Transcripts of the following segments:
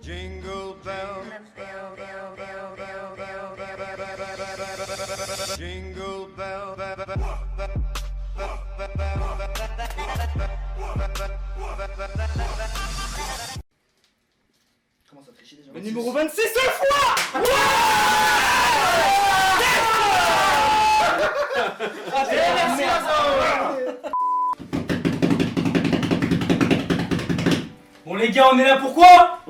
Jingle bell, jingle bell. Comment ça tricher déjà? Le numéro 26 ce fois. Bon les gars, on est là pourquoi?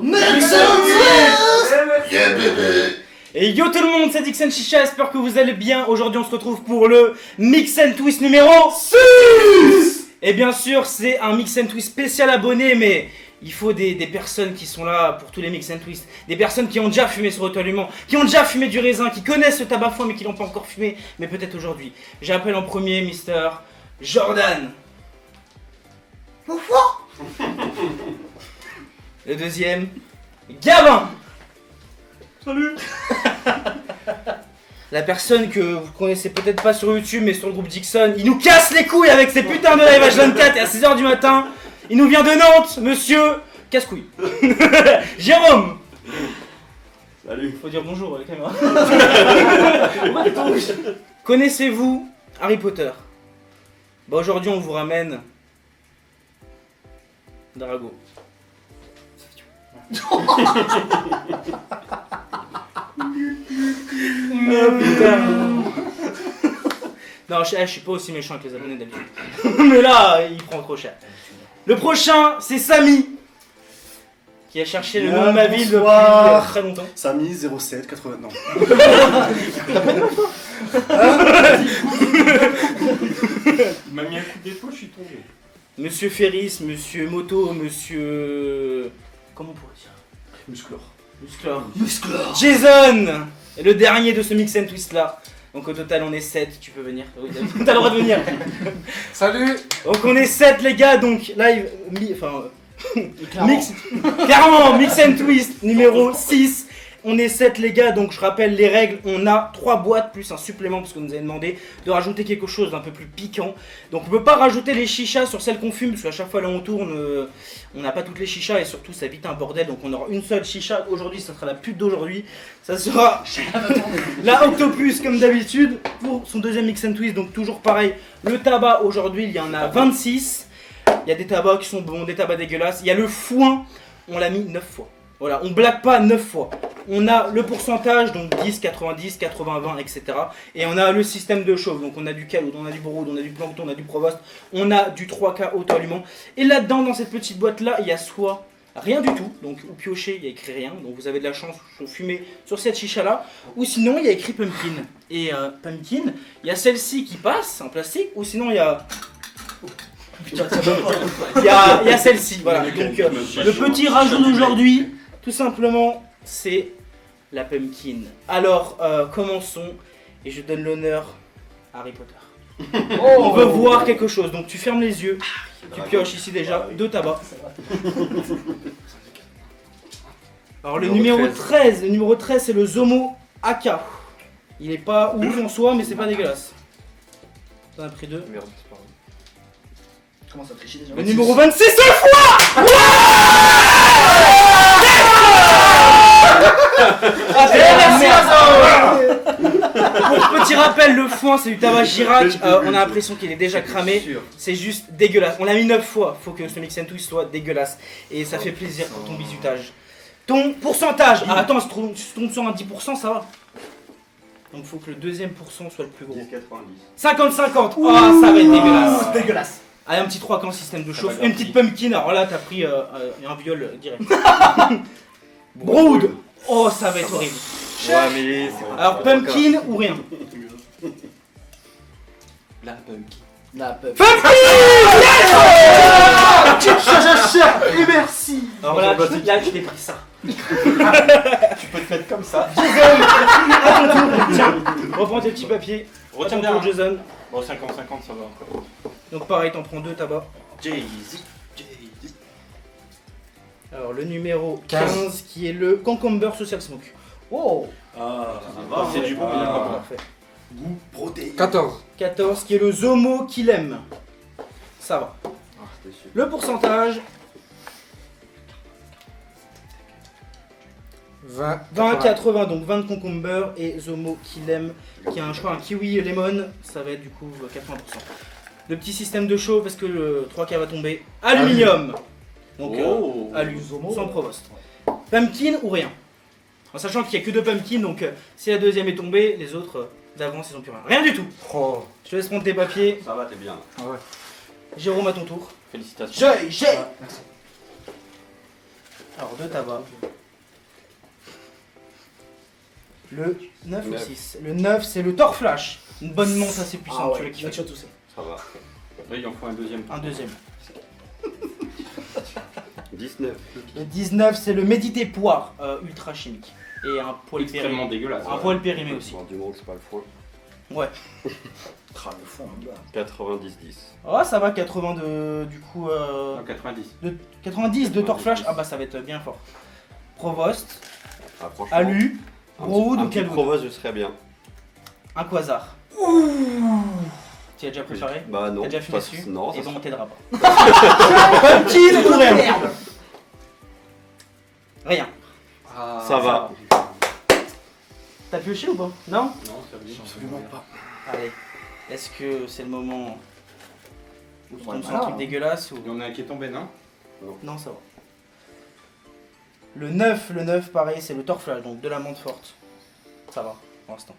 Et yo tout le monde, c'est Dixon Chicha, j'espère que vous allez bien. Aujourd'hui on se retrouve pour le Mix and Twist numéro 6. Et bien sûr c'est un Mix and Twist spécial abonné, mais il faut des personnes qui sont là pour tous les Mix and Twist. Des personnes qui ont déjà fumé sur Autoallument, qui ont déjà fumé du raisin, qui connaissent le tabac foin mais qui l'ont pas encore fumé, mais peut-être aujourd'hui. J'appelle en premier Mister Jordan. Le deuxième, Gavin. Salut. La personne que vous connaissez peut-être pas sur YouTube mais sur le groupe Dixon, il nous casse les couilles avec ses putains de live H24 et à 6h du matin. Il nous vient de Nantes, monsieur casse-couille. Jérôme. Salut. Faut dire bonjour à la caméra. Connaissez-vous Harry Potter? Bah aujourd'hui on vous ramène Drago. Non, je suis pas aussi méchant que les abonnés d'habitude. Mais là, il prend trop cher. Le prochain, c'est Samy. Qui a cherché le nom de ma ville depuis très longtemps. Samy 07 80. Non. Il m'a mis un coup d'épaule, je suis tombé. Monsieur Ferris, monsieur Moto, monsieur... Comment on pourrait dire? Musclor. Jason. Et le dernier de ce Mix and Twist là. Donc au total on est 7, tu peux venir. Oui, t'as le droit de venir. Salut. Donc on est 7 les gars, donc live, clairement, Mix and Twist numéro 6. On est 7 les gars, donc je rappelle les règles. On a 3 boîtes plus un supplément parce qu'on nous avait demandé de rajouter quelque chose d'un peu plus piquant. Donc on peut pas rajouter les chichas sur celles qu'on fume parce qu'à chaque fois là on tourne, on n'a pas toutes les chichas et surtout ça vite un bordel. Donc on aura une seule chicha aujourd'hui, ça sera la pute d'aujourd'hui. Ça sera la Octopus comme d'habitude pour son deuxième Mix and Twist. Donc toujours pareil, le tabac aujourd'hui il y en a 26. Il y a des tabacs qui sont bons, des tabacs dégueulasses. Il y a le foin, on l'a mis 9 fois. Voilà, on blague pas 9 fois. On a le pourcentage, donc 10, 90, 80, 20, etc. Et on a le système de chauffe, donc on a du Caloud, on a du Brood, on a du Plancton, on a du Provost, on a du 3K Autoallument. Et là-dedans, dans cette petite boîte-là, il y a soit rien du tout, donc ou pioché, il y a écrit rien, donc vous avez de la chance de fumer sur cette chicha-là. Ou sinon, il y a écrit Pumpkin. Et Pumpkin, il y a celle-ci qui passe en plastique, ou sinon il y a... Il y a celle-ci, voilà. Donc le petit rajout d'aujourd'hui, tout simplement, c'est la Pumpkin. Alors, commençons, et je donne l'honneur à Harry Potter. On veut voir quelque chose, donc tu fermes les yeux, tu pioches ici déjà 2 tabacs. Alors le numéro 13, c'est le Zomo AK. Il est pas ouf en soi, mais c'est pas dégueulasse. T'en as pris 2. Comment ça tricher déjà? Le numéro 26 ce fois. Pour petit rappel, le foin c'est du tabac Girac, on a l'impression qu'il est déjà cramé, c'est juste dégueulasse. On l'a mis 9 fois, faut que ce Mix and Twist soit dégueulasse. Et ça fait plaisir pour ton bisutage. Ton pourcentage, ah, attends, si tu tombes sur un 10%, ça va. Donc faut que le deuxième pourcent soit le plus gros. 50-50, oh ça va être dégueulasse. Dégueulasse. Allez, un petit 3 camps système de chauffe, une petite pumpkin, alors là t'as pris un viol direct. Brood, oh ça va être horrible. Ouais, mais Alors pumpkin ou rien. La Pumpkin. La peuple. Et merci. Alors là je t'ai pris ça. Tu peux te mettre comme ça. À ton tour, tiens, reprends tes petits papiers. Retiens À ton bien. tour, Jason. Bon, 50-50, ça va encore. Donc pareil, t'en prends 2 tabacs. Jay-Z. Alors le numéro 15 qui est le Concomber Social Smoke. Wow. Ah, C'est du bon, bien. Parfait. Goût protéine. 14. 14 qui est le Zomo qu'il aime. Ça va. Le pourcentage. 20. 20 80, donc 20 de concombre et Zomo qui l'aime, qui a je crois un kiwi lemon, ça va être du coup 80%. Le petit système de chaud parce que le 3K va tomber. Aluminium. Donc Oh. alu, sans Provost. Pumpkin ou rien. En sachant qu'il n'y a que 2 pumpkins, donc si la deuxième est tombée, les autres d'avance ils ont plus rien. Rien du tout. Oh. Je te laisse prendre tes papiers. Ça va, t'es bien. Ah ouais. Jérôme à ton tour. Félicitations. J'ai. Merci. Alors 2 tabac. Le 9 ou 9. 6. Le 9 c'est le Thor Flash. Une bonne montre assez puissante, tu vas kiffer. tu as tout ça. Ça va. Oui, il en faut un deuxième. Un deuxième. 19. Le 19 c'est le Médité Poire ultra chimique. Et un poil Extrêmement périmé. dégueulasse. Un poil périmé aussi. Bon, du moment que c'est pas le foin. Ouais. Ah, le fond, hein, 90-10. Oh ça va 80 de du coup Non, 90. de 90 de Thor Flash. Ah bah ça va être bien fort. Provost, Ah, franchement. Alu, Brood un ou petit Caloud. Provost, je serais bien. Un Quasar. Tu as déjà préparé? Bah non. T'as déjà fumé Parce- dessus? Non, Et ça donc on sera- t'aidera pas. Pumpkin ou rien? Rien. Ça va. T'as pioché ou pas? Non? Non, ça veut dire. Absolument pas. Allez. Est-ce que c'est le moment où tu tombes sur un voilà. truc dégueulasse ou... Il y en a un qui est tombé, non? Non, ça va. Le 9 pareil, c'est le Thor Flash, donc de la menthe forte. Ça va, pour l'instant.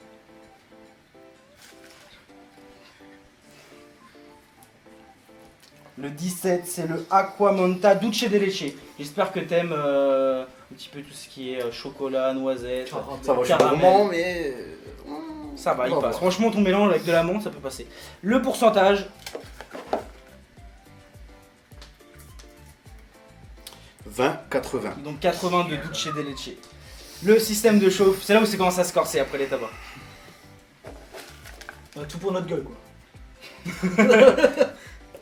Le 17, c'est le Aquamanta Dulce de Leche. J'espère que t'aimes un petit peu tout ce qui est chocolat, noisette. Ça va, je suis Caramel. gourmand, mais. Ça va, il On va passe. voir. Franchement, ton mélange avec de la menthe, ça peut passer. Le pourcentage, 20-80. donc 80 de Dulce de Leche. Le système de chauffe, c'est là où c'est commence à se corser après les tabacs. Tout pour notre gueule, quoi.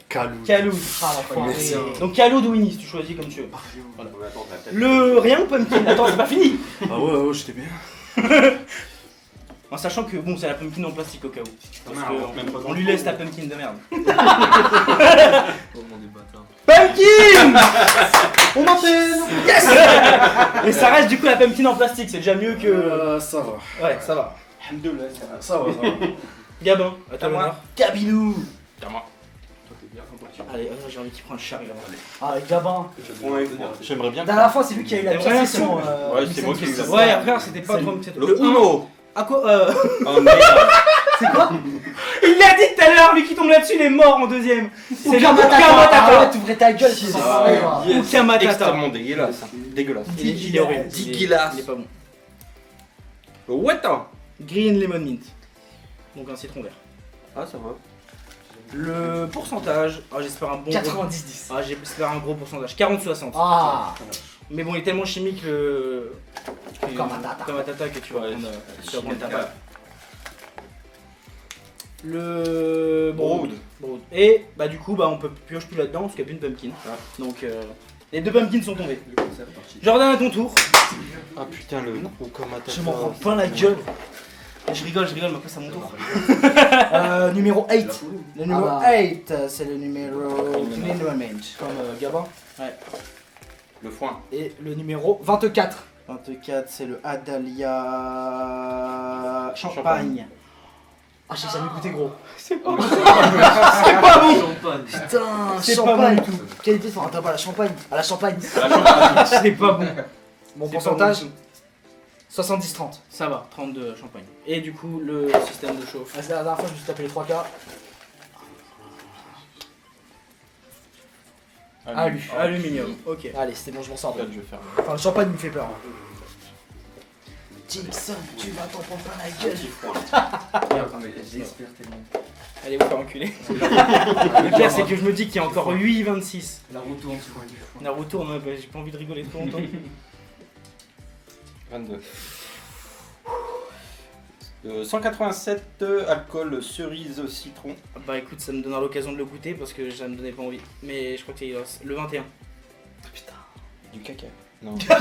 Calou. Kaloud. Ah, l'enfoiré. Merci. Donc Kaloud ou Winnie, si tu choisis comme tu veux. Voilà. Attends, t'as peut-être- Le rien ou pumpkin? Attends, c'est pas fini. Ah ouais, j'étais bien. En sachant que bon, c'est la pumpkin en plastique au cas où. Parce Ah, que on rentre même pas dans on lui le laisse pot. ta pumpkin de merde. Oh mon des bâtards. Pumpkin. On m'appelle. Et ça reste du coup la pumpkin en plastique, c'est déjà mieux que. Ça va. Ouais, ça va. Alhamdoulilah, ça va. Ça va, ça va. Gabin, à toi À moi. l'honneur. Gabilou. T'as moi. Toi, t'es bien en voiture. Allez, j'ai envie qu'il prenne le chariot. Ah, Gabin. J'aimerais bien. La dernière fois, c'est lui qui a eu la Ouais, pire c'est session. bon. Ouais, c'est moi qui ai eu la- Ouais, après c'était pas C'est trop. Le Uno. À quoi Oh merde. C'est quoi? Il l'a dit tout à l'heure, lui qui tombe là-dessus, il est mort en deuxième. C'est le Kamatata. Kamatata. Ah ouais, t'ouvrais ta gueule, c'est pareil, quoi. Ou Kamatata. Extrêmement dégueulasse. Dégueulasse. Il est horrible. Dégueulasse. Il est pas bon. Le Weta. Green Lemon Mint. Donc un citron vert. Ah, ça va. Le pourcentage, j'espère un bon 90-10. j'espère un gros pourcentage, 40-60. Ah. Mais bon, il est tellement chimique le Kamatata. Kamatata que tu vas Ouais, prendre, c'est tu vas prendre ta chimique. balle. Le Brood. Brood. Et bah du coup bah on peut pioche plus là-dedans parce qu'il n'y a plus de pumpkin. Donc les 2 pumpkins sont tombés. Jordan à ton tour. Ah putain, le Je m'en prends plein la gueule. Je rigole, mais après c'est à mon tour. Numéro 8. Le numéro Ah bah. 8, c'est le numéro Green Lemon Mint. Comme Gabin. Le foin. Et le numéro 24. 24, c'est le Adalia Champagne. Ah, j'ai jamais goûté gros. C'est pas bon. C'est pas bon. Putain, C'est pas champagne. bon du tout. Qualité, enfin, t'as pas la champagne. À la champagne. C'est pas bon. Mon C'est pourcentage pas bon du tout. 70-30. Ça va, 32 champagne. Et du coup, le système de chauffe. Ah, c'est la dernière fois, je me suis tapé les 3K. Aluminium, ok. Allez, c'était bon, je m'en sors. Là, je vais faire. Enfin, le champagne me fait peur. Jackson, tu vas t'en prendre plein la gueule. Allez vous faire enculer. Le pire, c'est que je me dis qu'il y a encore 8-26. La roue tourne sur du foin. La roue tourne, ouais, bah, j'ai pas envie de rigoler trop longtemps. 22. 187 alcool cerise citron. Bah écoute, ça me donnera l'occasion de le goûter parce que ça me donnait pas envie. Mais je crois que c'est le 21. Du caca. Non. Tu fais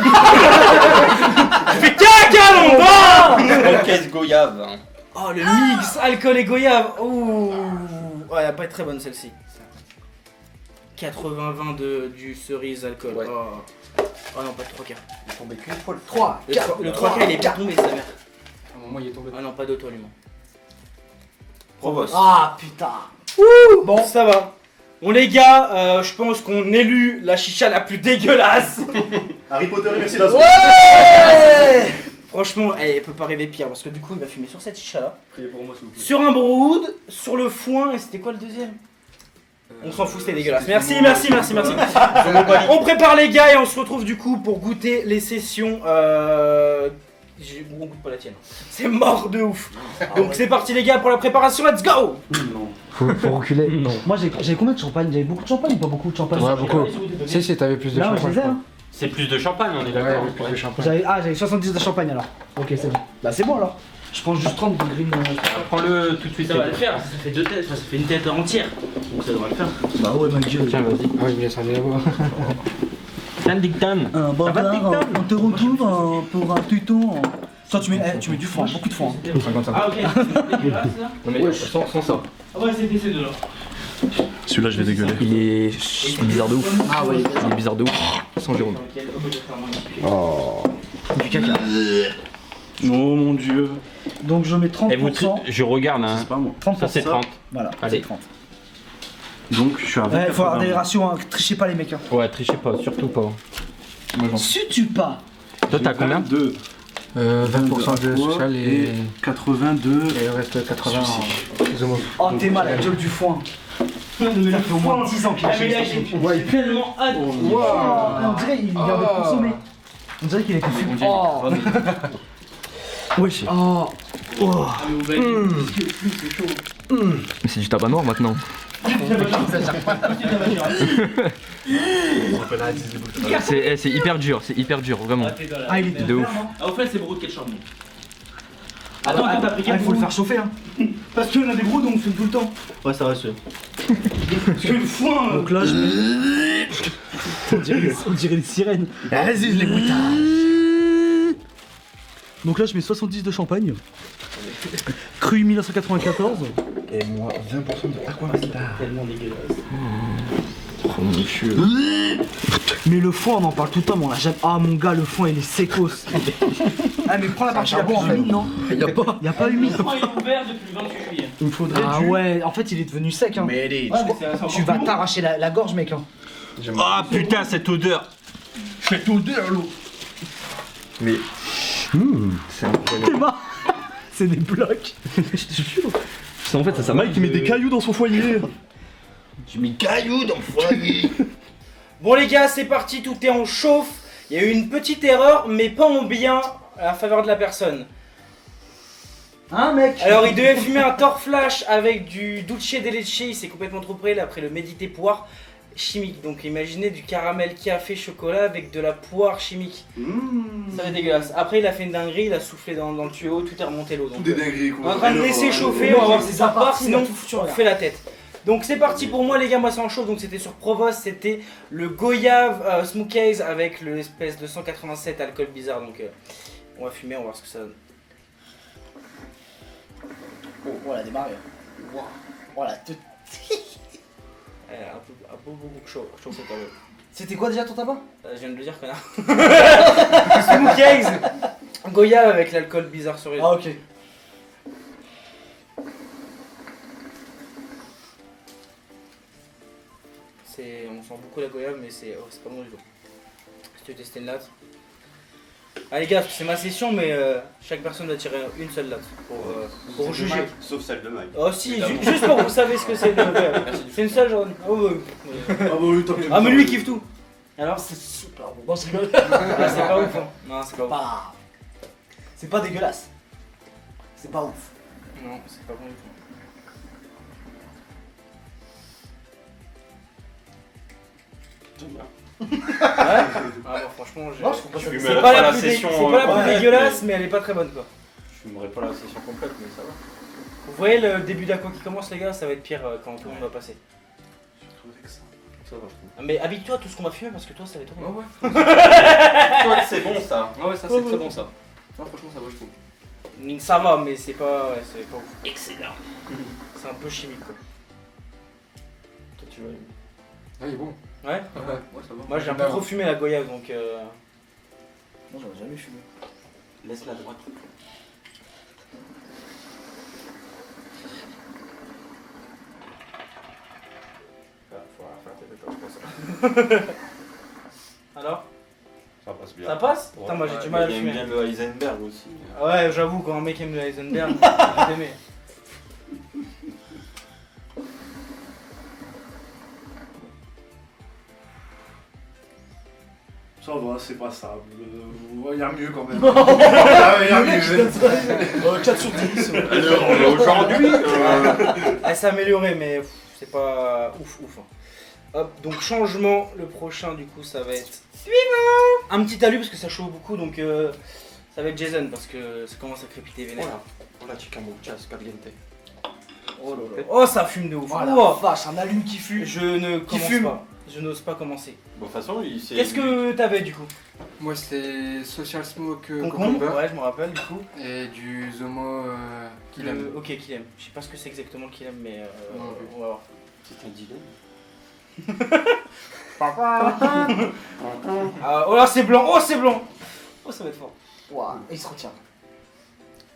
caca mon bas. Caisse goyave. Oh le mix alcool et goyave. Ouh. Ouais, elle va pas être très bonne celle-ci. 80-20 du cerise alcool. Ouais. Oh. Oh non, pas de 3K. Il est tombé qu'une fois le 3, 4, Le 3K il est pas tombé sa mère. À un moment, il est tombé. Ah non, pas d'auto-allumant. Provost. Ah putain. Bon, ça va. Bon les gars, je pense qu'on élu la chicha la plus dégueulasse. Harry Potter et merci la Ouais. Franchement, elle peut pas rêver pire parce que du coup il va fumer sur cette chicha là. Priez pour moi s'il vous plaît. Sur un brood, sur le foin, et c'était quoi le deuxième? On s'en fout, c'était dégueulasse. Merci, merci, merci, merci. On prépare les gars et on se retrouve du coup pour goûter les sessions. On goûte pas la tienne. C'est mort de ouf. Donc c'est parti les gars pour la préparation, let's go. Faut reculer. Non. Moi j'avais combien de champagne? J'avais beaucoup de champagne ou pas beaucoup de champagne? Ouais, beaucoup. Si, t'avais plus de Là, ouais, je champagne. les ai, hein. C'est plus de champagne, on est Ouais, d'accord. plus de champagne. J'avais 70 de champagne alors. Ok, c'est bon. Bah, c'est bon alors. Je prends juste 30 de green. Prends-le tout de suite. Ça va le faire, ça fait deux têtes, ça fait une tête entière. Donc ça devrait le faire. Bah, ouais, ma gueule. Tiens, vas-y. Ah oui, mais ça vient voir. Dan dictan. Un bandard, on te retrouve pour un tuto. Toi, tu mets du foin, beaucoup de foin. Ah ok, c'est dégueulasse là. Non, mais sans ça. Ah ouais, c'était ces deux là. Celui-là, je vais dégueuler. Il est bizarre de ouf. Ah ouais. Il est bizarre de ouf. Sans Jérôme. Du caca. Oh mon dieu. Donc, je mets Et vous, 30%. je regarde, hein. C'est pas moi. 30%. Ça, c'est 30. Voilà, Allez. c'est 30. Donc, je suis à 20. Ouais, faut avoir des ratios, hein. Trichez pas les mecs. Hein. Ouais, trichez pas, surtout pas. Sutu pas. Toi, t'as combien? 2. 20% de social et 82. il reste 80 en plus ou moins. Oh, t'es mal, la gueule du foin. Ça fait au moins 10 ans qu'il a Ah mais là fait ça. j'ai tellement hâte. Oh, on dirait qu'il vient de consommer. On dirait qu'il a été fumé. Oh. Wesh. Oh. Oh. Ah, mais au Belgique, c'est chaud. Mais c'est du tabac noir maintenant. C'est hyper dur, vraiment. Ah, il est De ouf. Ah au fait c'est brou de quel charbon? Attends, t'as pris Ah, quel il faut le brou? faire chauffer. Hein. Parce qu'on a des brous donc on fume tout le temps. Ouais, ça va, sûr. Parce que le foin. Donc là, je mets. on dirait les sirènes. Vas-y, je les goûte. Donc là, je mets 70 de champagne. Cru 1994. Et moi, 20% de aquavita. Tellement dégueulasse. Mais le foin, on en parle tout le temps, mais on l'a jamais. Ah, mon gars, le foin, il est sécos. Ah, mais prends la partie la plus humide, non? Y'a pas humide. Le foin il est ouvert depuis le 28 juillet. Il me faudrait ah ouais, en fait, il est devenu sec. Hein. Mais les. Ouais, mais c'est Tu vas t'arracher la gorge, mec. Hein. Ah putain, cette odeur. Cette odeur, l'eau. Mais. C'est incroyable. T'es mort. C'est des blocs. Je te jure. En fait, ça Mike qui met des cailloux dans son foyer. Tu mets cailloux dans le foyer. Bon les gars, c'est parti, tout est en chauffe. Il y a eu une petite erreur, mais pas en bien à la faveur de la personne. Hein, mec? Alors il devait fumer un Thor Flash avec du Dulce de Leche, il s'est complètement trompé après le médité poire chimique. Donc imaginez du caramel café chocolat avec de la poire chimique. Ça va être dégueulasse. Après il a fait une dinguerie, il a soufflé dans le tuyau, tout est remonté l'eau. Donc, Des dingueries on est quoi. en train de laisser chauffer, on va voir si ça part, sinon foutu, on fait la tête. Donc c'est parti pour moi les gars, moi c'est en chauffe, donc c'était sur Provost, c'était le Goyave Smokies avec l'espèce de 187 alcool bizarre, donc on va fumer, on va voir ce que ça donne. Oh, voilà, démarré. Voilà, Un peu beaucoup chaud quand même. C'était quoi déjà ton tabac? Je viens de le dire connard. Smokies Goyave avec l'alcool bizarre sur les... Ah, ok. On sent beaucoup la goyave mais c'est pas bon du tout. Si tu veux tester une latte. Ah les gars, c'est ma session mais chaque personne va tirer une seule latte pour juger. Sauf celle de Mike. Oh si, juste pour que vous savez ce que c'est le goyave. C'est une seule genre. Oh, ouais. Ah mais lui il kiffe tout. Alors c'est super bon. Non, c'est rigole. Ah, c'est pas ouf hein. Non c'est pas ouf. Pas. C'est pas dégueulasse. C'est pas ouf. Non c'est pas bon du tout. Ah bah franchement Non, je comprends pas ça. c'est pas la plus dégueulasse mais elle est pas très bonne quoi. Je fumerai pas la session complète, mais ça va. Vous voyez le début d'Aqua qui commence les gars, ça va être pire quand tout le monde va passer. Ça va, je trouve. Ah, mais habite-toi à tout ce qu'on va fumer parce que toi ça va être horrible. Toi, c'est bon ça. Ah ouais, ça c'est très bon ça. Non, franchement, ça va, je trouve. Ça va mais c'est pas ouf. Excellent. C'est un peu chimique quoi. Toi, tu vas. Ah, il est bon. Ouais. Ouais, ça va. Moi j'ai un peu trop fumé la goyave donc. Moi j'en ai jamais fumé. Laisse la droite. Alors Ça passe bien. ça passe? Putain, moi j'ai du mal à le Il aime fumer. bien le Heisenberg aussi. Ah ouais, j'avoue, quand un mec aime le Heisenberg, j'ai aimé. Ça va, c'est passable. Il y a mieux quand même. Il y a mieux. 4 sur 10. Alors aujourd'hui, Elle s'est améliorée, mais pff, c'est pas ouf ouf. Hein. Hop, donc changement, le prochain du coup ça va être suivant. Un petit talus parce que ça chauffe beaucoup donc ça va être Jason parce que ça commence à crépiter vénère. Hola chica muchas caliente. Oh là là. Oh ça fume de ouf. Oh Oh, la vache, un allume qui fume. je ne commence fume. pas. Je n'ose pas commencer. Bon, de toute façon, il s'est. Qu'est-ce que t'avais du coup? Moi c'était Social Smoke Concombre. Cucumber Ouais, je me rappelle du coup. et du Zomo qu'il aime. Ok, qu'il aime. Je sais pas ce que c'est exactement qu'il aime, mais Non plus. on va voir. C'est un dilemme. Ah, oh là c'est blanc, oh c'est blanc. Oh ça va être fort. Ouah, il se retient.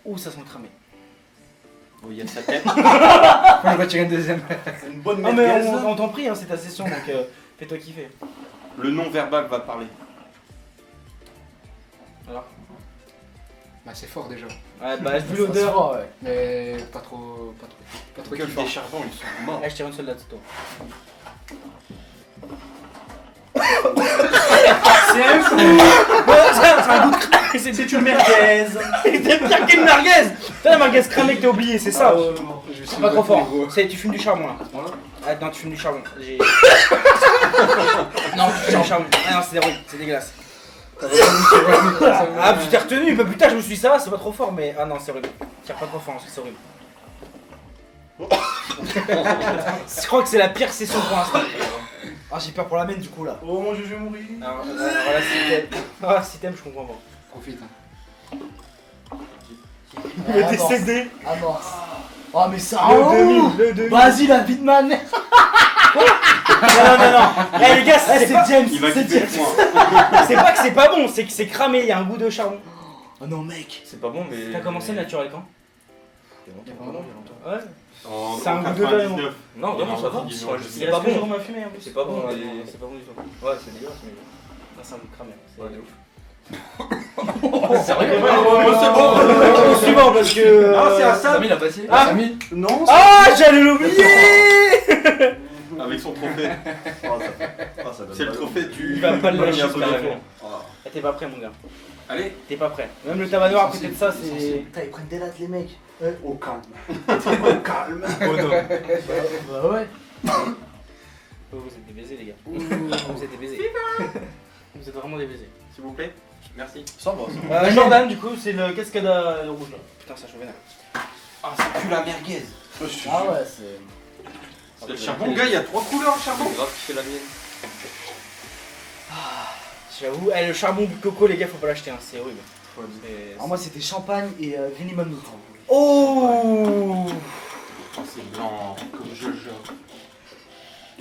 Ouh ça sent cramé. Bon, il y a sa tête. On va tirer une deuxième. C'est une bonne Ah mais merguez. on t'en prie, hein, c'est ta session donc fais-toi kiffer. Le non-verbal va parler. Alors Bah c'est fort déjà. ouais, bah vu Ça se l'odeur. voit, ouais. Mais pas trop Que fort. les charbons, ils sont morts. Là je tire une seule là, c'est toi. C'est un fou. C'est un goût de cramé, c'est une merguez. T'aimes bien qu'une merguez. T'as la merguez cramée que t'as oublié, c'est ça. C'est pas trop fort. Tu fumes du charbon là. Ah non, tu fumes du charbon. J'ai. Non, tu fumes du charbon. Ah non, c'est horrible, c'est dégueulasse. Ah, tu t'es retenu, bah putain, je me suis dit ça va, c'est pas trop fort, mais. Ah non, c'est horrible. Tire pas trop fort, c'est horrible. Je crois que c'est la pire session pour l'instant. Ah, j'ai peur pour la mienne du coup là. Oh mon dieu, je vais mourir. Alors là, si t'aimes. Ah, si t'aimes, je comprends pas. Profite. Hein. Le Ah, non. décédé. Ah non. Oh, mais ça. Le Oh, demi, le demi. Vas-y, la vie de man. Non. Eh les gars, c'est pas... James. Il va C'est quitter James. le point. c'est pas que c'est pas bon, c'est que c'est cramé, il y a un goût de charbon. Oh non, mec. C'est pas bon, mais. T'as commencé le naturel quand? Il y a pas longtemps. Ouais. En C'est un goût de lait, 99. Non, vraiment, ça va. Il C'est reste pas que bon. Jérôme a fumé en plus. C'est pas bon, Ouais, mais- non, c'est pas bon du tout. Ouais, c'est dégueulasse, mais. Ah, c'est un goût de cramé. Ouais, de ouf. C'est bon. Au suivant parce que. Non, c'est à ça. Samy l'a passé. Ah. Samy. Non, Ah, j'allais l'oublier. Avec son trophée. C'est le trophée du. Il va pas le premier lâcher, abonné. carrément. Ah. Ah, t'es pas prêt, mon gars. Allez. T'es pas prêt. Même le tabac noir à côté de ça, c'est. Putain, ils prennent des lattes, les mecs. au calme. Au calme. Bah ouais. Oh, vous êtes des baisers, les gars. Vous êtes des baisers. Vous êtes vraiment des baisers. S'il vous plaît. Merci. Ça va, ça. Jordan, du coup, c'est le cascada rouge là. Putain, ça chauffe vénère. Ah, c'est plus la merguez. Ah ouais, c'est. C'est le charbon. Gars, il y a 3 couleurs de charbon. Grave, tu fais la mienne. J'avoue, le charbon du coco, les gars, faut pas l'acheter, hein, c'est horrible. C'est- Alors moi, c'était champagne et Vinny Mammoth. Oh Oh, c'est blanc comme Jojo.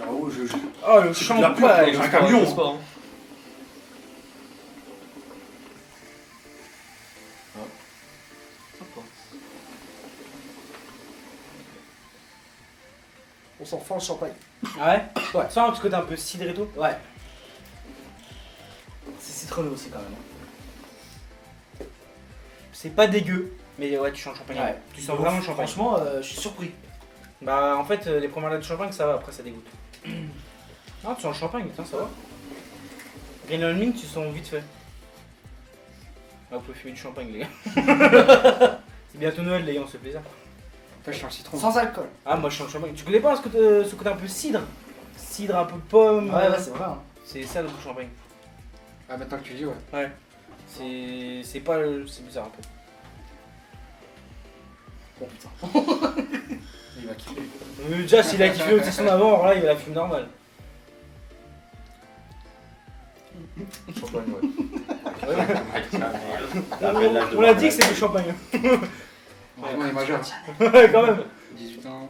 Oh, je. Oh, le la champagne. pure, un camion. C'est pas, hein. On s'en fout le champagne. Ah ouais? Ouais. Tu sens ce côté un peu cidre et tout? Ouais. C'est citronné aussi quand même. C'est pas dégueu, mais ouais, tu sens le champagne. Ouais. Tu sens vraiment le champagne. Franchement, je suis surpris. Bah, en fait, les premières lettres de champagne, ça va, après ça dégoûte. Ah, tu sens le champagne, tiens, ça va. Green Mint, tu sens vite fait. Ah, vous pouvez fumer du champagne, les gars. C'est bientôt Noël, les gars, on se fait plaisir. Toi, je suis un citron. Sans alcool. Ah, moi je sens le champagne. Tu connais pas ce côté un peu cidre? Cidre, un peu pomme. Ouais, ouais, c'est vrai. Hein. C'est ça le champagne. Ah, maintenant que tu dis, ouais. Ouais. C'est pas. C'est bizarre un peu. Bon putain. Il va kiffer. Déjà, s'il a kiffé l'autre session d'avant, alors là, il va la fumer normal. Champagne, ouais. On a dit que c'était du champagne. Vraiment, il est majeur. Ouais, quand même. 18 ans.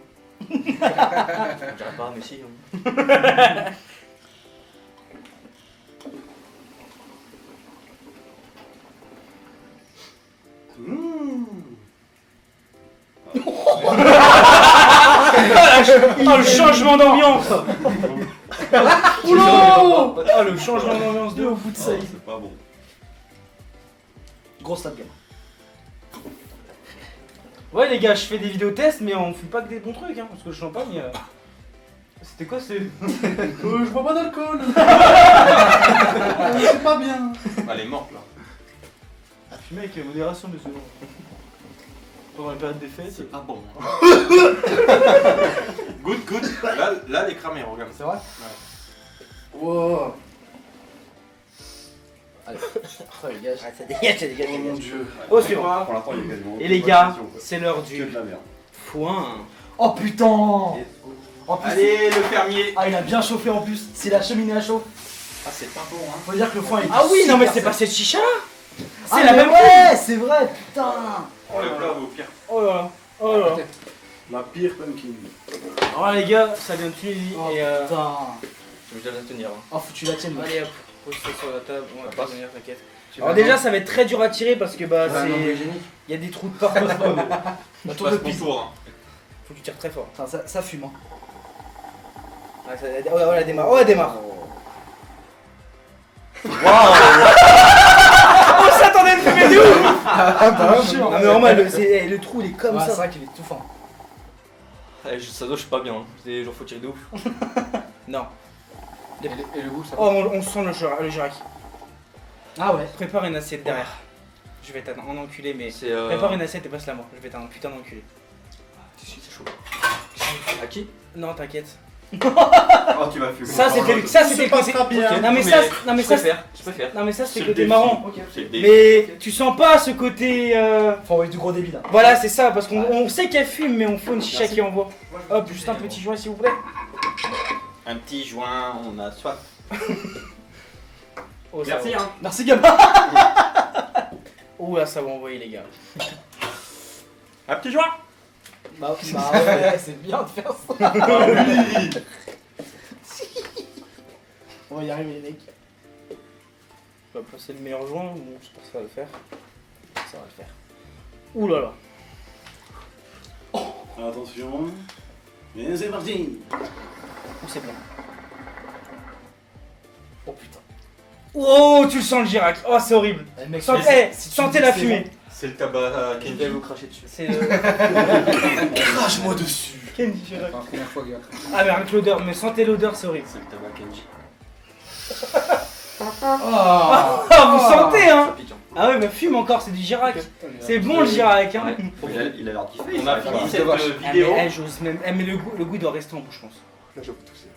On dirait pas, mais si. hein. Oh le changement d'ambiance. Oula. Oh le changement d'ambiance de ouf. Ça, c'est pas bon. Grosse tape game. Ouais les gars, je fais des vidéos tests mais on fume pas que des bons trucs hein, parce que le champagne... C'était quoi c'est... Je bois pas d'alcool. C'est pas bien. Elle est morte là. Fumer avec modération monsieur. Pendant les périodes des fêtes. C'est pas bon. Goûte, goûte. Là, elle est cramée, regarde. C'est vrai? Wow. Allez, ça dégage. Ah, ça dégage, ça dégage. Oh mon dieu. Oh suivant. Pour l'instant, il y a quasiment. Et les gars, c'est l'heure Que du de la merde. foin. Oh putain! En plus, Allez, le fermier. ah, il a bien chauffé en plus. C'est la cheminée à chaud. Ah, c'est pas bon, hein. Faut dire que le foin est. Ah oui, non mais c'est pas cette chicha là. Ah, C'est la mais même ouais, c'est vrai, putain! Oh là là, au pire. Oh là là. Oh là là. La pire pumpkin. Alors les gars, ça vient de Tunisie Oh et putain! Je vais la tenir. Hein. Oh, faut que tu la tiennes, allez hop, pose ça sur la table, on va pas passe. venir, t'inquiète. Alors déjà ça va être très dur à tirer parce que bah c'est... Il y a des trous de partout. La tour de Passe mon piste. tour. Hein. Faut que tu tires très fort. Putain, ça fume, hein. Ah, oh elle démarre, oh elle démarre. On s'attendait à une fumée de ouf. Ah, bah, sûr. Ah mais normal, le trou il est comme Ouais, c'est ça. vrai qu'il est tout fin. Ça doit, je suis pas bien. Hein. Genre, faut tirer de ouf. Non. Et le goût, ça va. Oh on sent le Girac. Ah ouais. Prépare une assiette derrière. Je vais t'en enculer mais... C'est. Prépare une assiette et passe-la moi, je vais t'en putain d'enculer. C'est chaud. À qui? Non t'inquiète. Oh, tu vas fumer. Ça c'était le côté... bien. Non mais ça, non mais Je ça, préfère. Je préfère. non mais ça c'était C'est le le côté défi. marrant. C'est le défi. Mais tu sens pas ce côté... Faut envoyer du gros débit là. Voilà c'est ça, parce qu'on sait qu'elle fume mais on faut une chicha qui envoie. Hop, juste un petit joint s'il vous plaît. Un petit joint, on a soif. Oh, ça Merci va. hein. Merci gamin. Ouh là ça va envoyer les gars. Un petit joint. Bah ouais, c'est bien de faire ça. Ah oui. On va y arriver les mecs. On va placer le meilleur joint, bon, je pense que ça va le faire. Ça va le faire. Ouh là là. Attention. Et c'est parti. Ouh c'est bon. Oh putain. Oh tu le sens le Girac. Oh c'est horrible. Eh, mec, Sentez, si tu sentez dis la que c'est fumée. C'est le tabac Kenji Kenji. vous cracher dessus. C'est Crache-moi dessus. Kenji Girac. Enfin, première fois, gars. Ah mais avec l'odeur, mais sentez l'odeur c'est horrible. C'est le tabac Kenji. Oh. Ah vous sentez hein. Ça pique. Hein. Ah ouais mais fume encore, c'est du Girac. C'est bon le Girac hein. Ouais. Il a l'air kiffé. On a ça, fini il cette va. vache. Ah, vidéo. mais, j'ose même... mais le goût doit rester en bouche je pense. Là, je vais tousser.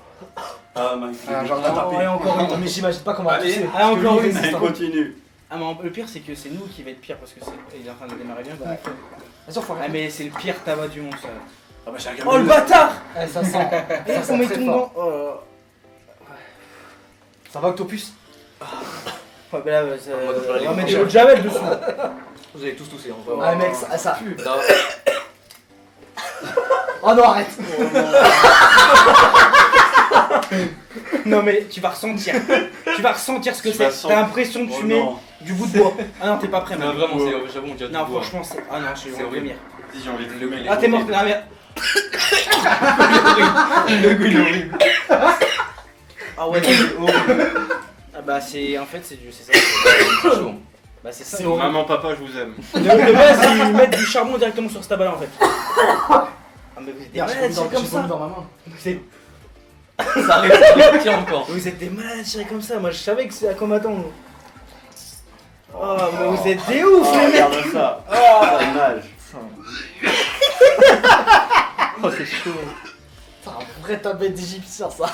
Ah, magnifique. Ah, genre, Ah, taper. ouais, encore une. Mais j'imagine pas comment on va Allez. tousser. Ah encore une. Allez, Continue. Ah mais le pire c'est que c'est nous qui va être pire parce que il est en train de démarrer bien. Ouais. Vas-y, on faut Ah mais c'est le pire tabac du monde ça. Ah, bah, j'ai un Oh le bâtard. Eh, ça sent. Eh, Ça faut sent mettre très ton fort. gant. Oh là là. Ça va, Octopus? Ouais, bah là, ça... On va devoir aller on va mettre coucher. de l'eau de javel dessous. Vous avez tous toussé. On va Ah, mec, ça pue. Non. Oh non, arrête. Non mais tu vas ressentir. Tu vas ressentir ce que Tu vas c'est. T'as l'impression de Oh fumer non. du bout de bois. Ah non t'es pas prêt Non, mec. vraiment, j'avoue, on dirait du Non bois. franchement c'est... Ah non je vais C'est horrible. vomir. Si j'ai envie de Le fumer. goût, Ah t'es mort, ah merde. Le goût, il est horrible. Ah ouais non, c'est horrible. Ah bah c'est... En fait c'est ça. C'est chaud. Bah c'est ça. C'est horrible. Maman, papa, je vous aime. De base ils mettent du charbon directement sur ce tabac là en fait. Ah mais vous êtes des Regarde, malades j'ai c'est comme ça. dans ma main. Vous êtes... Ça arrive, tiens encore. Vous êtes des malades c'est comme ça. Moi je savais que c'est à quoi m'attendre. Oh mais vous êtes des ouf Oh, les mecs. regarde ça. Ça nage. Oh, c'est chaud. C'est un vrai tabac d'égyptien, ça.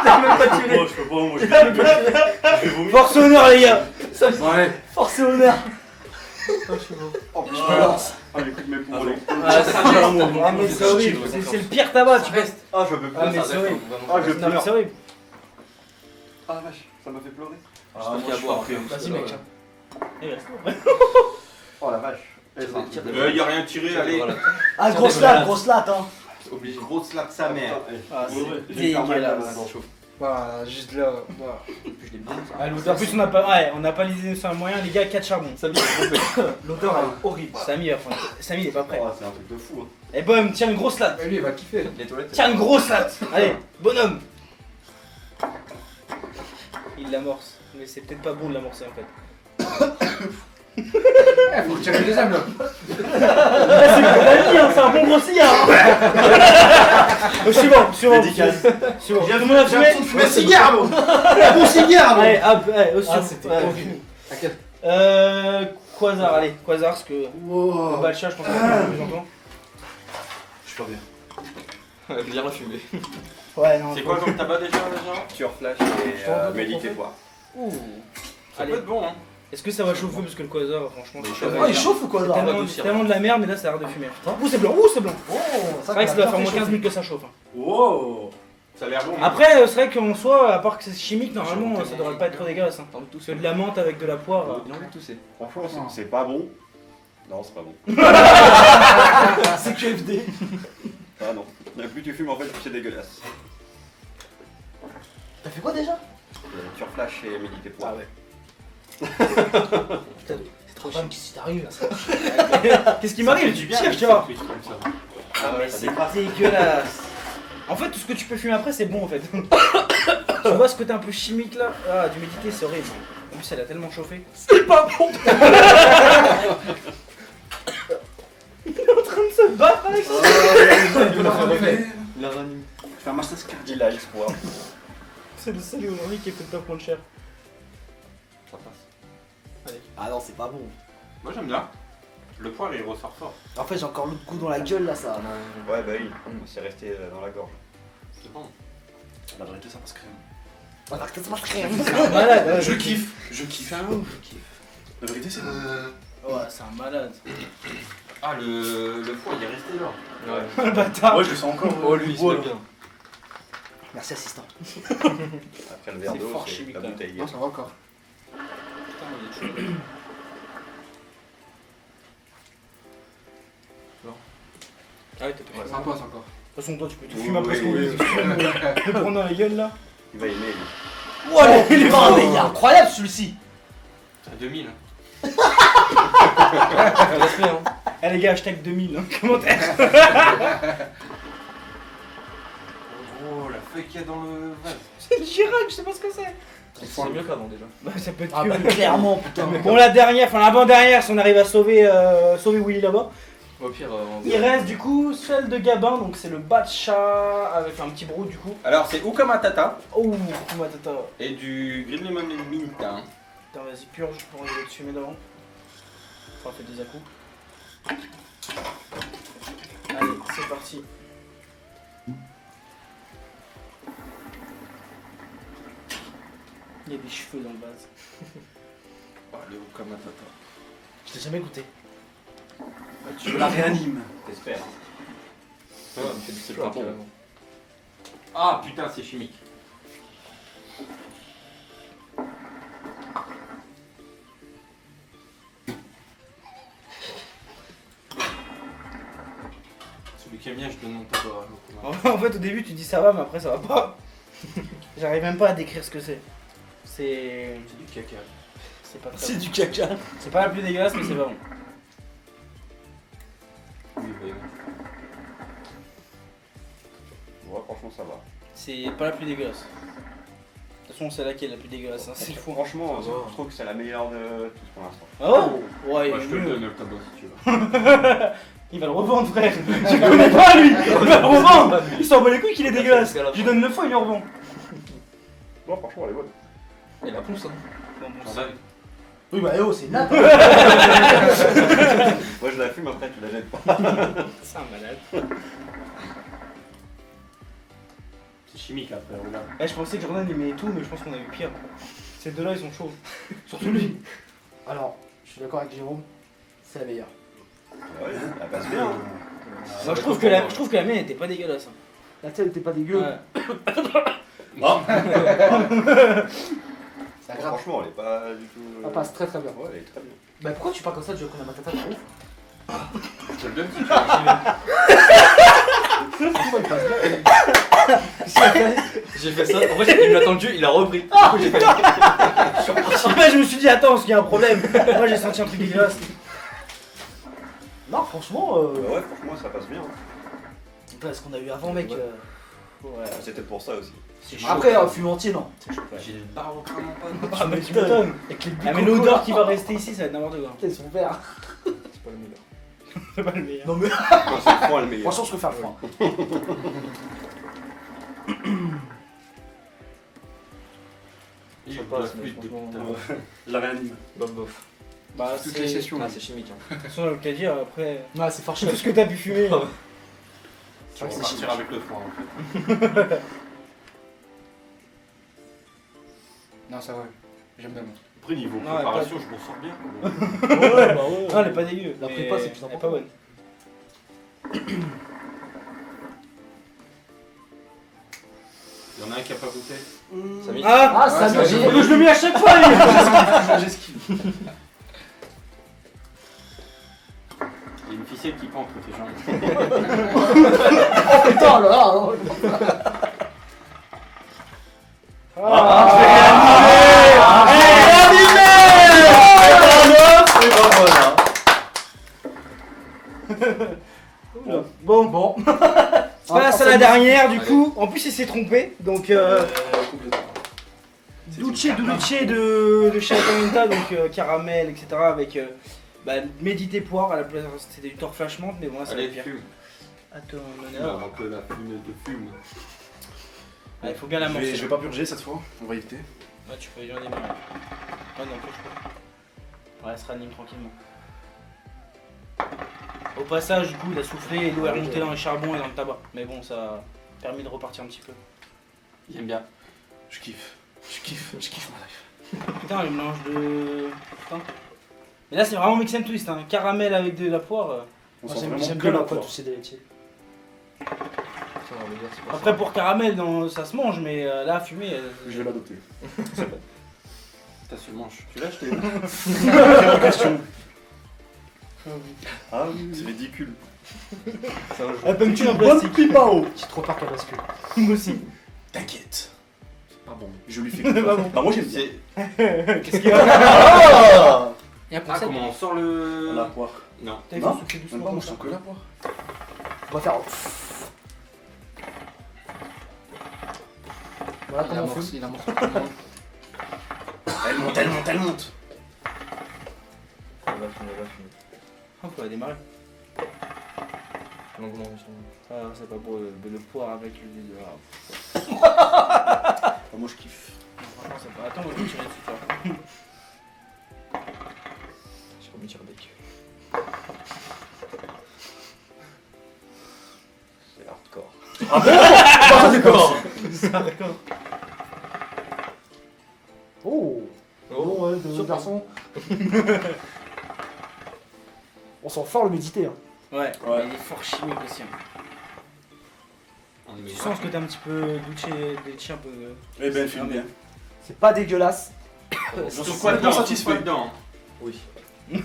T'as même pas tiré. Moi, je peux pas, moi, je vais vomir. Force au honneur les gars. Ouais. Force et honneur. Oh, Je me lance. Ah, les coups de mes poumons. Ah mais c'est horrible. C'est le pire tabac tu restes. Ah, je peux plus. Ah mais c'est horrible. Ah, je Non mais pleure. c'est horrible. Ah, vache, ça m'a fait pleurer. Ah, pense moi, qu'il y a je suis à boire. pas prêt, Vas-y, mec. Oh la vache. Y a rien tiré, allez. Voilà. Ah, Tiens, grosse des latte, malades. grosse latte, hein. Obligé. Grosse slap sa mère. Ah Ouais, ouais. c'est dégueulasse. Chaud. Voilà, juste là. Voilà. Je l'ai bien ça. Ah, l'odeur. En plus, on n'a pas lisé sur un moyen, les gars, 4 charbons. Samy, il est trompé. L'odeur elle est horrible. Samy, il est pas prêt. Oh, c'est un truc de fou. Hein. Et boum, tiens une grosse latte. Et lui, il va kiffer. Les toilettes. Tiens une grosse latte. Allez, bonhomme. Il l'amorce. Mais c'est peut-être pas bon de l'amorcer en fait. Faut tirer le deuxième là. C'est un bon gros cigare. Suivant. Dédicace. Tout le monde a fumé. Mais cigare, bon. Bon cigare, bon. Allez, hop, au suivant. c'était Ouais. horrible. T'inquiète. Quasar, allez, Quasar, parce que Wow. Balcha, je pense qu'on a plus longtemps. Je suis pas bien. Bien la fumée. Ouais, non. C'est quoi comme tabac déjà Turflash et méditer poire. Ouh. Ça Allez. peut être bon, hein. Est-ce que ça va chauffer parce que le Quasar, franchement, Oh, il chauffe ou quoi c'est là tellement de la merde, mais là ça a l'air de fumer. Ouh, c'est blanc, c'est blanc. Oh, C'est vrai que ça doit faire moins 15 minutes que ça chauffe. Hein. Wow. Ça a l'air bon. Après, c'est vrai qu'en soi, à part que c'est chimique, normalement, ça devrait pas être trop dégueulasse. Hein. T'as envie de Parce tousser. que de la menthe avec de la poire. Il a envie de tousser. Franchement, c'est pas bon. Non, c'est pas bon. C'est QFD. Ah non. Plus tu fumes, en fait, plus c'est dégueulasse. T'as fait quoi déjà? Turflash et méditer poire. Ah ouais. C'est trop Femme, qu'est-ce qui t'arrive là? Qu'est-ce qui m'arrive? Tu cherches, tu vois. Ah ouais, C'est dégueulasse. En fait, tout ce que tu peux fumer après, c'est bon en fait. Tu vois ce côté un peu chimique là? Ah, du méditer, c'est horrible. En plus, elle a tellement chauffé. C'est pas bon. Il est en train de se battre avec ça. Il a ranimé. Fais un master cardiaque. Il a espoir. C'est le seul aujourd'hui qui fait le top moins cher. Ça passe. Ah non, c'est pas bon. Moi j'aime bien. Le poire il ressort fort. En fait, j'ai encore l'autre goût dans la gueule là, ça. Ouais, bah oui. C'est resté dans la gorge. C'est bon. La vérité, ça passe crème. Voilà, ça marche rien. C'est un malade. Je kiffe. Je kiffe. C'est un ouf. La vérité, c'est bon. Ouais, c'est un malade. Ah le foie il est resté là. Ouais. Le bâtard. Ouais, je le sens encore. Oh, lui, il se met bien. Merci, assistant. Après le verre C'est d'eau, fort c'est chimique, la là. bouteille. Non, ça va encore. Putain, il est chaud. Ah ouais, t'as tout Ouais, fait. c'est un passe encore. De toute façon, toi, tu peux tout Oui, fumer après ce qu'on oui, dit. Tu peux prendre dans la gueule là. Il va aimer, lui. Oh, il est Oh, mais il est incroyable celui-ci. C'est à 2000. Hein. Respect, hein. Eh les gars, hashtag 2000, hein, commentaire. Oh la feuille qu'il y a dans le vase. C'est le Chirac, je sais pas ce que c'est. C'est mieux qu'avant déjà. Bah, ça peut être Ah que- bah clairement, putain. Bon, la dernière, enfin l'avant-dernière, si on arrive à sauver Willy là-bas. Au pire, on Il reste du coup celle de Gabin, donc c'est le Batcha avec un petit brou du coup. Alors c'est Ukama Tata Oh, tata. et du Green Lemon Mint. Hein. Putain, vas-y, purge pour enlever le fumer d'avant. Enfin, fait des à-coups. Allez, c'est parti. Il y a des cheveux dans le vase. Oh, le Ukama Tata. Je l'ai jamais goûté. Je la réanime. T'espères. Ouais, on fait du C'est sel pas bon. Ah putain c'est chimique. Celui qui aime bien je donne mon tabac à Ukama. En fait, au début, tu dis ça va, mais après, ça va pas. J'arrive même pas à décrire ce que c'est. C'est. C'est du caca. C'est pas très C'est bon. du caca. C'est pas la plus dégueulasse, mais c'est pas bon. Oui, oui. Ouais, franchement, ça va. C'est pas la plus dégueulasse. De toute façon, c'est là qui est la plus dégueulasse, hein, c'est le fou. Franchement, je trouve que c'est la meilleure de tous pour l'instant. Ah ouais. Ouais, il Moi est je te le mieux. donne le tabac si tu veux. Il va le revendre, frère. Tu connais pas lui. Il va le revendre. Il s'en bat les couilles qu'il est dégueulasse. Je lui donne 9 fois, il le revend. Non, franchement, elle est bonne. Et la pousse, hein. Bon, bon, Jordan, Oui, bah oh, c'est nappe. Moi, je la fume, après, tu la jettes pas. c'est un malade. c'est chimique après, regarde. Eh, je pensais que Jordan aimait tout, mais je pense qu'on a eu pire. Ces deux-là, ils sont chauds. Surtout lui. Alors, je suis d'accord avec Jérôme, c'est la meilleure. Ouais, elle passe bien. Hein. Moi, je trouve que la mienne était pas dégueulasse. Hein. La tienne était pas dégueu. Ouais. Ça gratte. Franchement, elle est pas du tout. Ça passe très très bien. Ouais, elle est très bien. Bah pourquoi tu parles comme ça, tu veux qu'on a ma tata, t'es ouf? Je te le donne si tu veux. J'ai fait ça, en fait il m'a attendu, il a repris. Du coup, j'ai fait... Après, je me suis dit, attends, parce qu'il y a un problème. Moi, j'ai senti un truc dégueulasse. Non, franchement. Bah ouais, franchement, ça passe bien. Putain, ce qu'on a eu avant, mec. Ouais. C'était pour ça aussi. C'est chaud. Après, un fume entier, non. J'ai le barre au crâne en panne. Ah, mais tu m'étonnes. Avec les Ah, mais l'odeur qui va rester ici, ça va être n'importe quoi. Ils sont verts. C'est pas le meilleur. C'est pas le meilleur. Non, mais. Non, c'est le froid le meilleur. Franchement, je préfère le froid. Il Ça de passe, la mais flûte depuis franchement, tout à l'heure. Je la réanime. Bof bof. Bah, Toutes les sessions. Ah, c'est chimique. Hein. De toute façon, le cas dire, après. Ouais, c'est fort Tout cher. ce que t'as pu fumer. Ah ouais. Tu vas repartir avec le froid en fait. Non, ça va. J'aime bien. Après, niveau Non, préparation, je m'en sors bien. Ouais, bah ouais. Non, elle est pas dégueu. La mais prépa, c'est plus elle est important. pas bonne. Il y en a un qui a pas goûté. Samy. Ah, ça ça, j'ai. je le mets à chaque fois, lui. J'esquive. Il y a une ficelle qui pend entre tes jambes. Oh putain, là. Bon. On passe à la dernière, du coup. En plus, il s'est trompé. Donc, Dulce de Chataminta, donc caramel, etc. Avec médité poire à la place. C'était du torflash menthe, mais bon, là, ça va Allez, être pire. fume. Attends, honneur. Avant que la fumée te fume. Ah, il faut bien la Je manger. vais pas purger cette fois, on va éviter. Ouais, tu peux y en démarrer. Ah non, touche pas. Ouais, elle se ranime tranquillement. Au passage, du coup, il a soufflé et l'eau est remontée dans les charbons et dans le tabac. Mais bon, ça a permis de repartir un petit peu. Il aime bien. Je kiffe ma life. Putain, le mélange de. Putain. Mais là, c'est vraiment mix and twist, hein. Caramel avec de la poire. On Moi, sent J'aime vraiment j'aime que bien la la pote poire. aussi des laitiers. Ça, on va dire, c'est pas Après, pour caramel, ça se mange, mais là, fumer. Je vais l'adopter. T'as su le manche. Tu l'as acheté Quelle question. Ah oui, C'est ridicule. ça. Elle peut me tuer en plastique. pipao. J'ai trop peur qu'elle bascule. Moi aussi. T'inquiète. C'est pas bon. Je lui fais C'est pas bon. Bah moi j'aime bien. C'est. Qu'est-ce qu'il y a Il y a un Ah, concept. comment on sort le. La poire. Non. T'as vu, Non, souffler doucement Même pas, comme moi ça. je sens que la poire. On va faire. Voilà Il comment on amorce, fume. il amorce tout le monde. Elle monte. On va fumer. On peut la démarrer. Non, comment on fait Ah, c'est pas pour le poire avec le. Bah, moi je kiffe. Franchement, c'est pas. Attends, moi je vais tirer dessus, tu vois. J'ai remis sur le bec. C'est hardcore. D'accord. Oh. Bon, ouais, de garçon. On sent fort le méditer. Hein. Ouais, Ouais. il est fort chimique aussi. Hein. On est Tu sens que t'es un petit peu douché un peu. Eh ben, filme bien. C'est pas dégueulasse. J'en Sur suis quoi complètement dedans satisfait. dedans. Oui. Lui,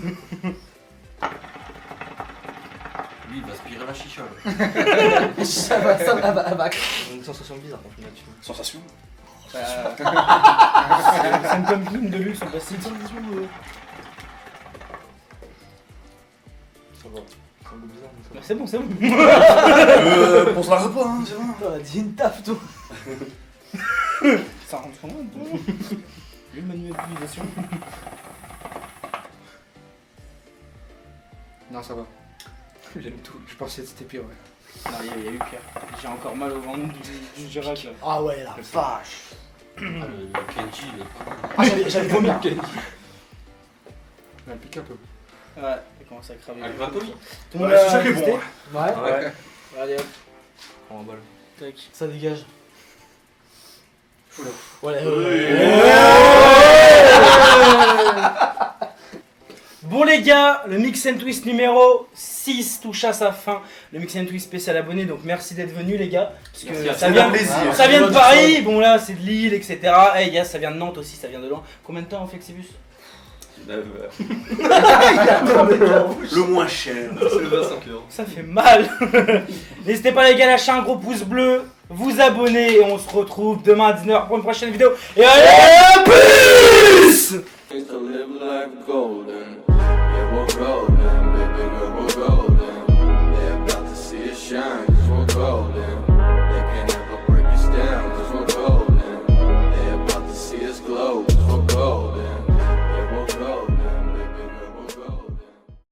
il va aspirer la chicha. Ça va. J'ai une sensation bizarre quand je fume là-dessus. Sensation. C'est une pomme de luxe en plastique. Ça va. C'est un peu bizarre, mais ça va. C'est bon. Pense la repas, hein, c'est bon. On a dit une taf, toi. Ça rentre comment Le manuel d'utilisation. Non, ça va. J'aime tout. Je pensais que c'était pire, ouais. Non, il y a eu pire. J'ai encore mal au ventre du Girac là. Ah ouais, la vache. Ah, le Kenji, il est pas mal. Ah, j'avais vomi. Il a piqué un peu. Ouais, il commence à craver. Un gratomi. Tout le monde Ouais, c'est a ça qui est testé. bon. Ouais, Ouais. Allez hop. Prends un bol. Tac. ça dégage. Ouais, Bon les gars, le Mix and Twist numéro 6 touche à sa fin. Le Mix and Twist spécial abonné, donc merci d'être venus les gars. Parce que Merci à ça toi. vient, plaisir. ça vient de Paris, bon là c'est de Lille, etc. Eh gars, ça vient de Nantes aussi, ça vient de loin. Combien de temps en Flexibus Le moins cher. C'est le 25 €. Ça fait mal. N'hésitez pas les gars à lâcher un gros pouce bleu, vous abonner et on se retrouve demain à 19h pour une prochaine vidéo. Et allez, peace. To live life golden. Yeah, we're golden, baby girl, we're golden. Yeah, about to see it shine.